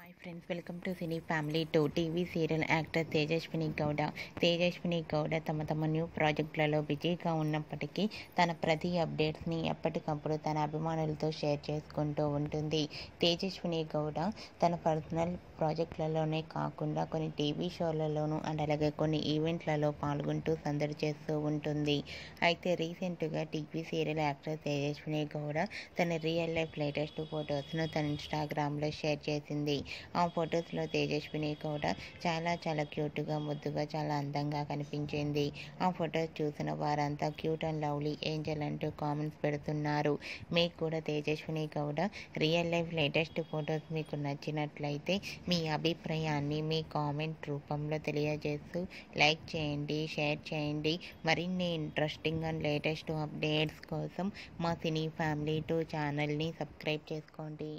Hi friends, welcome to cine family 2. TV serial actor Tejaswini Gowda తమ new ప్రాజెక్టులలో బిజీగా ఉన్నప్పటికీ తన ప్రతి అప్డేట్స్ని ఎప్పటికప్పుడు తన అభిమానులతో షేర్ చేసుకుంటూ ఉంటుంది. తేజస్విని గౌడ తన పర్సనల్ ప్రాజెక్టులలోనే కాకుండా కొన్ని టీవీ షోలలోనూ అండ్ అలాగే కొన్ని ఈవెంట్లలో పాల్గొంటూ సందడి చేస్తూ ఉంటుంది. అయితే రీసెంట్గా TV serial actor Tejaswini Gowda తన రియల్ లైఫ్ లేటెస్ట్ ఫొటోస్ను తన ఇన్స్టాగ్రామ్లో షేర్ చేసింది. ఆ ఫొటోస్లో తేజస్విని గౌడ చాలా క్యూట్గా, ముద్దుగా, చాలా అందంగా కనిపించింది. ఆ ఫొటోస్ చూసిన వారంతా క్యూట్ అండ్ లవ్లీ ఏంజల్ అంటూ కామెంట్స్ పెడుతున్నారు. మీకు కూడా Tejaswini Gowda real life latest photos మీకు నచ్చినట్లయితే మీ అభిప్రాయాన్ని మీ కామెంట్ రూపంలో తెలియజేస్తూ లైక్ చేయండి, షేర్ చేయండి. మరిన్ని ఇంట్రెస్టింగ్ అండ్ లేటెస్ట్ అప్డేట్స్ కోసం మా సినీ ఫ్యామిలీ 2 ఛానల్ని సబ్స్క్రైబ్ చేసుకోండి.